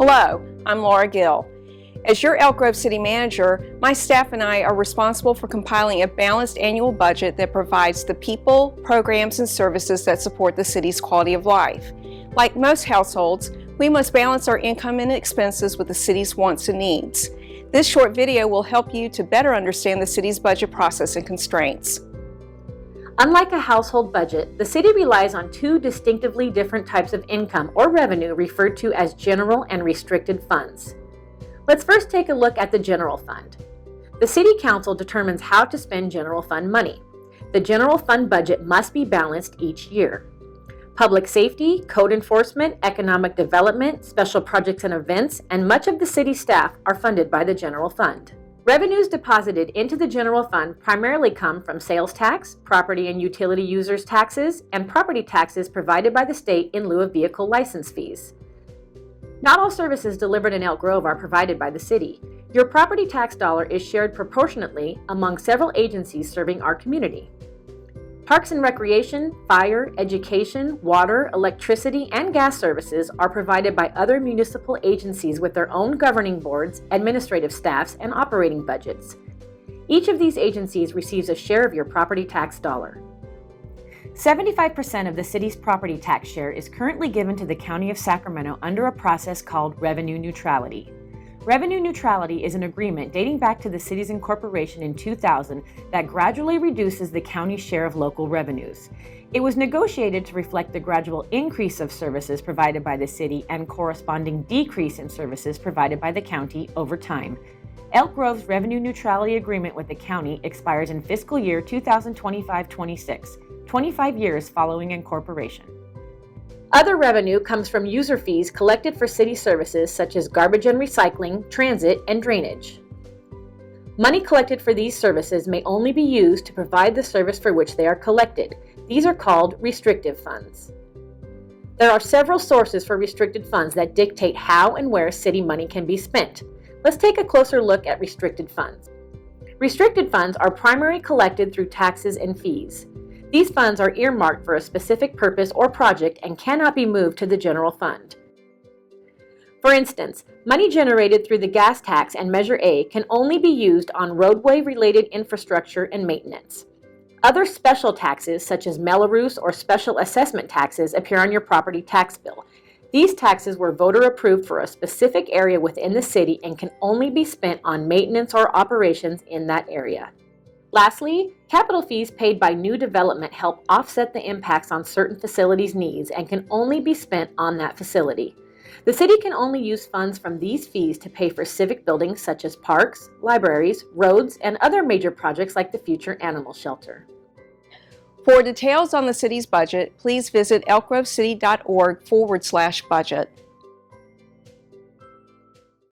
Hello, I'm Laura Gill. As your Elk Grove City Manager, my staff and I are responsible for compiling a balanced annual budget that provides the people, programs, and services that support the city's quality of life. Like most households, we must balance our income and expenses with the city's wants and needs. This short video will help you to better understand the city's budget process and constraints. Unlike a household budget, the city relies on two distinctively different types of income or revenue referred to as general and restricted funds. Let's first take a look at the general fund. The City Council determines how to spend general fund money. The general fund budget must be balanced each year. Public safety, code enforcement, economic development, special projects and events, and much of the city staff are funded by the general fund. Revenues deposited into the general fund primarily come from sales tax, property and utility users taxes, and property taxes provided by the state in lieu of vehicle license fees. Not all services delivered in Elk Grove are provided by the city. Your property tax dollar is shared proportionately among several agencies serving our community. Parks and recreation, fire, education, water, electricity, and gas services are provided by other municipal agencies with their own governing boards, administrative staffs, and operating budgets. Each of these agencies receives a share of your property tax dollar. 75% of the city's property tax share is currently given to the County of Sacramento under a process called revenue neutrality. Revenue neutrality is an agreement dating back to the city's incorporation in 2000 that gradually reduces the county's share of local revenues. It was negotiated to reflect the gradual increase of services provided by the city and corresponding decrease in services provided by the county over time. Elk Grove's revenue neutrality agreement with the county expires in fiscal year 2025-26, 25 years following incorporation. Other revenue comes from user fees collected for city services such as garbage and recycling, transit, and drainage. Money collected for these services may only be used to provide the service for which they are collected. These are called restrictive funds. There are several sources for restricted funds that dictate how and where city money can be spent. Let's take a closer look at restricted funds. Restricted funds are primarily collected through taxes and fees. These funds are earmarked for a specific purpose or project and cannot be moved to the general fund. For instance, money generated through the gas tax and Measure A can only be used on roadway-related infrastructure and maintenance. Other special taxes, such as Melrose or special assessment taxes, appear on your property tax bill. These taxes were voter approved for a specific area within the city and can only be spent on maintenance or operations in that area. Lastly, capital fees paid by new development help offset the impacts on certain facilities' needs and can only be spent on that facility. The city can only use funds from these fees to pay for civic buildings such as parks, libraries, roads, and other major projects like the future animal shelter. For details on the city's budget, please visit elkgrovecity.org/budget.